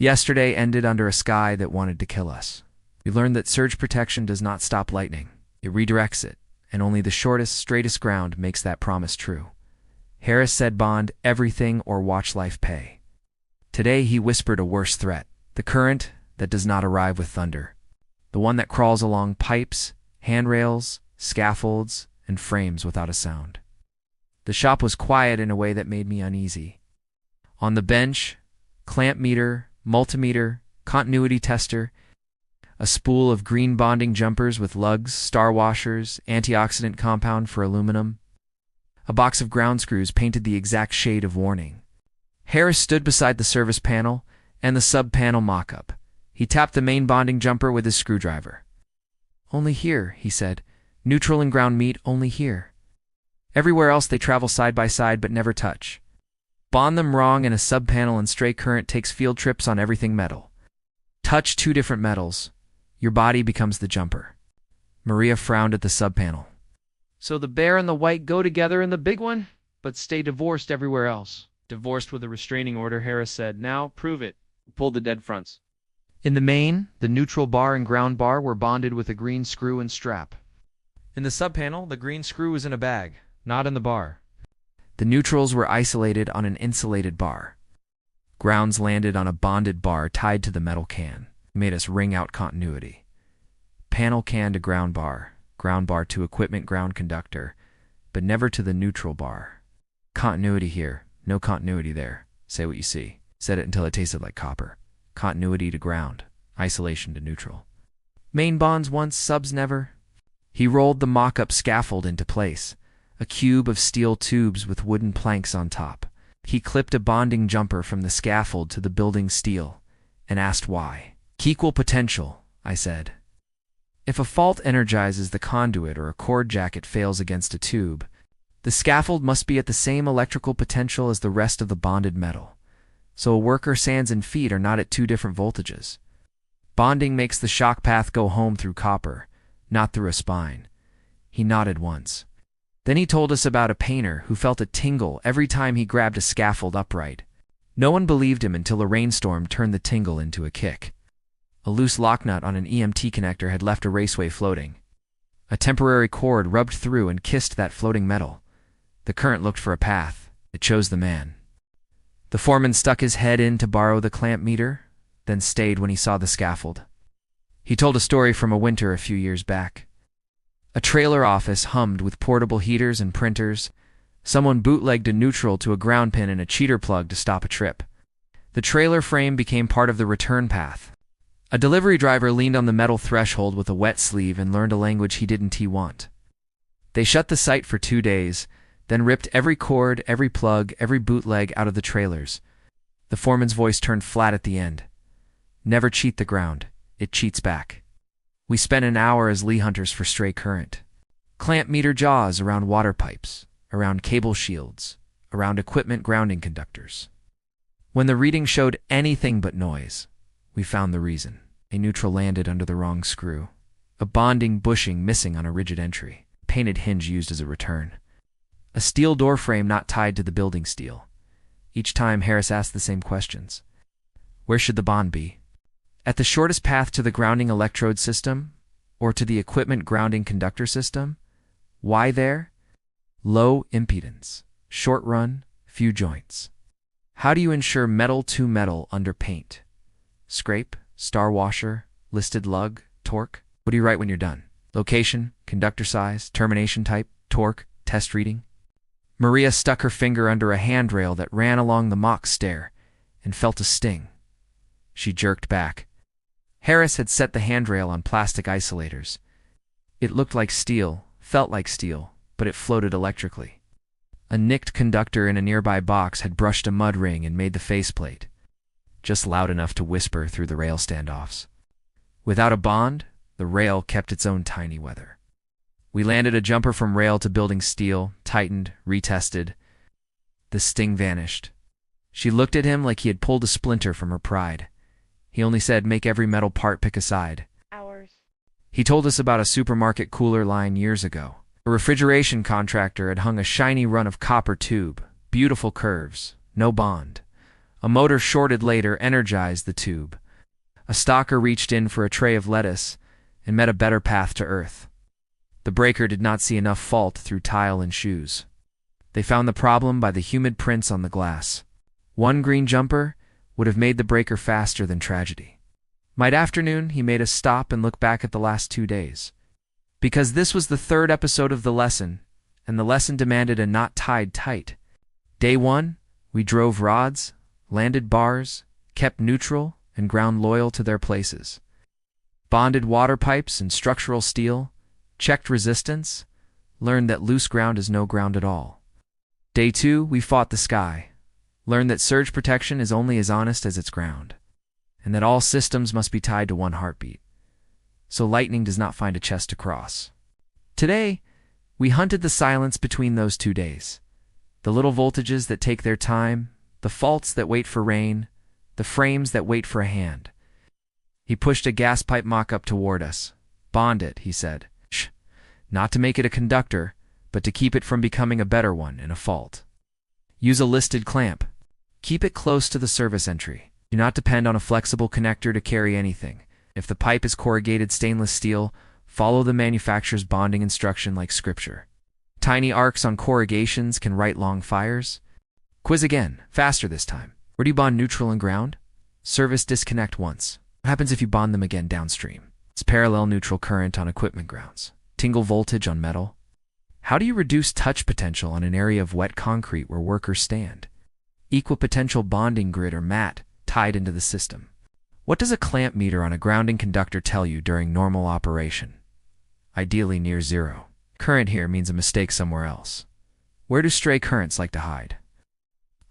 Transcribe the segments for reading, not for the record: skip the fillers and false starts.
Yesterday ended under a sky that wanted to kill us. We learned that surge protection does not stop lightning. It redirects it, and only the shortest, straightest ground makes that promise true. Harris said bond everything or watch life pay. Today he whispered a worse threat, the current that does not arrive with thunder, the one that crawls along pipes, handrails, scaffolds, and frames without a sound. The shop was quiet in a way that made me uneasy. On the bench, clamp meter, multimeter, continuity tester, a spool of green bonding jumpers with lugs, star washers, antioxidant compound for aluminum, a box of ground screws painted the exact shade of warning. Harris stood beside the service panel and the sub-panel mock-up. He tapped the main bonding jumper with his screwdriver. "Only here," he said. "Neutral and ground meet only here. Everywhere else they travel side by side but never touch. Bond them wrong and a sub-panel and stray current takes field trips on everything metal. Touch two different metals. Your body becomes the jumper." Maria frowned at the sub-panel. "So the bear and the white go together in the big one, but stay divorced everywhere else." "Divorced with a restraining order," Harris said. "Now, prove it." Pulled the dead fronts. In the main, the neutral bar and ground bar were bonded with a green screw and strap. In the sub-panel, the green screw was in a bag, not in the bar. The neutrals were isolated on an insulated bar. Grounds landed on a bonded bar tied to the metal can. It made us wring out continuity. Panel can to ground bar to equipment ground conductor, but never to the neutral bar. Continuity here, no continuity there. Say what you see. Said it until it tasted like copper. Continuity to ground, isolation to neutral. Main bonds once, subs never. He rolled the mock-up scaffold into place, a cube of steel tubes with wooden planks on top. He clipped a bonding jumper from the scaffold to the building steel and asked why. "Equal potential," I said. "If a fault energizes the conduit or a cord jacket fails against a tube, the scaffold must be at the same electrical potential as the rest of the bonded metal. So a worker's hands and feet are not at two different voltages. Bonding makes the shock path go home through copper, not through a spine." He nodded once. Then he told us about a painter who felt a tingle every time he grabbed a scaffold upright. No one believed him until a rainstorm turned the tingle into a kick. A loose lock nut on an EMT connector had left a raceway floating. A temporary cord rubbed through and kissed that floating metal. The current looked for a path. It chose the man. The foreman stuck his head in to borrow the clamp meter, then stayed when he saw the scaffold. He told a story from a winter a few years back. A trailer office hummed with portable heaters and printers. Someone bootlegged a neutral to a ground pin and a cheater plug to stop a trip. The trailer frame became part of the return path. A delivery driver leaned on the metal threshold with a wet sleeve and learned a language he didn't want. They shut the site for 2 days, then ripped every cord, every plug, every bootleg out of the trailers. The foreman's voice turned flat at the end. "Never cheat the ground. It cheats back." We spent an hour as Lee hunters for stray current. Clamp meter jaws around water pipes, around cable shields, around equipment grounding conductors. When the reading showed anything but noise, we found the reason. A neutral landed under the wrong screw. A bonding bushing missing on a rigid entry. Painted hinge used as a return. A steel door frame not tied to the building steel. Each time Harris asked the same questions. Where should the bond be? At the shortest path to the grounding electrode system? Or to the equipment grounding conductor system? Why there? Low impedance, short run, few joints. How do you ensure metal to metal under paint? Scrape, star washer, listed lug, torque? What do you write when you're done? Location, conductor size, termination type, torque, test reading? Maria stuck her finger under a handrail that ran along the mock stair and felt a sting. She jerked back. Harris had set the handrail on plastic isolators. It looked like steel, felt like steel, but it floated electrically. A nicked conductor in a nearby box had brushed a mud ring and made the faceplate, just loud enough to whisper through the rail standoffs. Without a bond, the rail kept its own tiny weather. We landed a jumper from rail to building steel, tightened, retested. The sting vanished. She looked at him like he had pulled a splinter from her pride. He only said, make every metal part pick a side. Hours. He told us about a supermarket cooler line years ago. A refrigeration contractor had hung a shiny run of copper tube, beautiful curves, no bond. A motor shorted later energized the tube. A stalker reached in for a tray of lettuce and met a better path to Earth. The breaker did not see enough fault through tile and shoes. They found the problem by the humid prints on the glass. One green jumper would have made the breaker faster than tragedy. Mid-afternoon, he made us stop and look back at the last 2 days. Because this was the third episode of the lesson, and the lesson demanded a knot tied tight. Day 1, we drove rods, landed bars, kept neutral, and ground loyal to their places. Bonded water pipes and structural steel, checked resistance, learned that loose ground is no ground at all. Day 2, we fought the sky, learned that surge protection is only as honest as its ground, and that all systems must be tied to one heartbeat, so lightning does not find a chest to cross. Today, we hunted the silence between those 2 days, the little voltages that take their time, the faults that wait for rain, the frames that wait for a hand. He pushed a gas pipe mock-up toward us. Bond it, he said. Shh, not to make it a conductor, but to keep it from becoming a better one in a fault. Use a listed clamp. Keep it close to the service entry. Do not depend on a flexible connector to carry anything. If the pipe is corrugated stainless steel, follow the manufacturer's bonding instruction like scripture. Tiny arcs on corrugations can write long fires. Quiz again, faster this time. Where do you bond neutral and ground? Service disconnect once. What happens if you bond them again downstream? It's parallel neutral current on equipment grounds. Tingle voltage on metal. How do you reduce touch potential on an area of wet concrete where workers stand? Equipotential bonding grid or mat tied into the system. What does a clamp meter on a grounding conductor tell you during normal operation? Ideally near zero. Current here means a mistake somewhere else. Where do stray currents like to hide?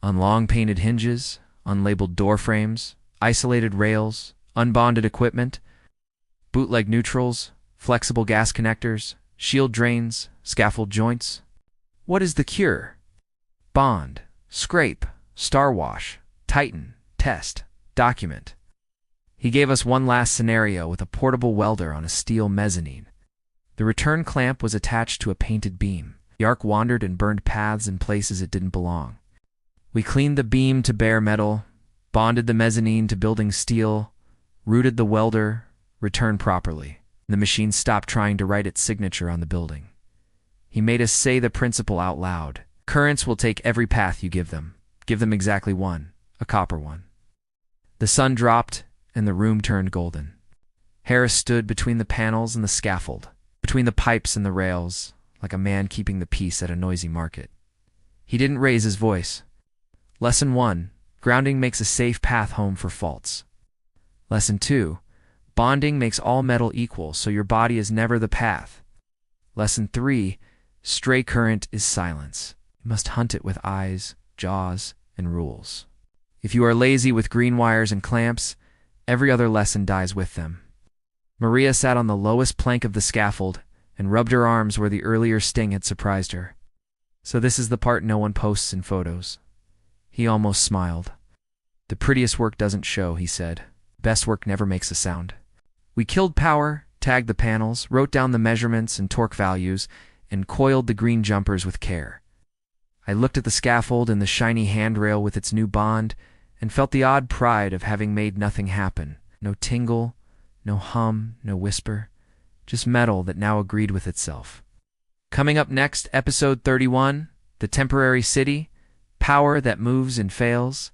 On long painted hinges, unlabeled door frames, isolated rails, unbonded equipment, bootleg neutrals, flexible gas connectors, shield drains, scaffold joints. What is the cure? Bond, scrape, star wash, tighten, test, document. He gave us one last scenario with a portable welder on a steel mezzanine. The return clamp was attached to a painted beam. The arc wandered and burned paths in places it didn't belong. We cleaned the beam to bare metal, bonded the mezzanine to building steel, routed the welder, returned properly. The machine stopped trying to write its signature on the building. He made us say the principle out loud. Currents will take every path you give them. Give them exactly one, a copper one. The sun dropped, and the room turned golden. Harris stood between the panels and the scaffold, between the pipes and the rails, like a man keeping the peace at a noisy market. He didn't raise his voice. Lesson 1, grounding makes a safe path home for faults. Lesson 2, bonding makes all metal equal, so your body is never the path. Lesson 3, stray current is silence. You must hunt it with eyes, jaws, and rules. If you are lazy with green wires and clamps, every other lesson dies with them. Maria sat on the lowest plank of the scaffold and rubbed her arms where the earlier sting had surprised her. So this is the part no one posts in photos. He almost smiled. The prettiest work doesn't show, he said. Best work never makes a sound. We killed power, tagged the panels, wrote down the measurements and torque values, and coiled the green jumpers with care. I looked at the scaffold and the shiny handrail with its new bond, and felt the odd pride of having made nothing happen. No tingle, no hum, no whisper, just metal that now agreed with itself. Coming up next, episode 31, The Temporary City, Power that Moves and Fails.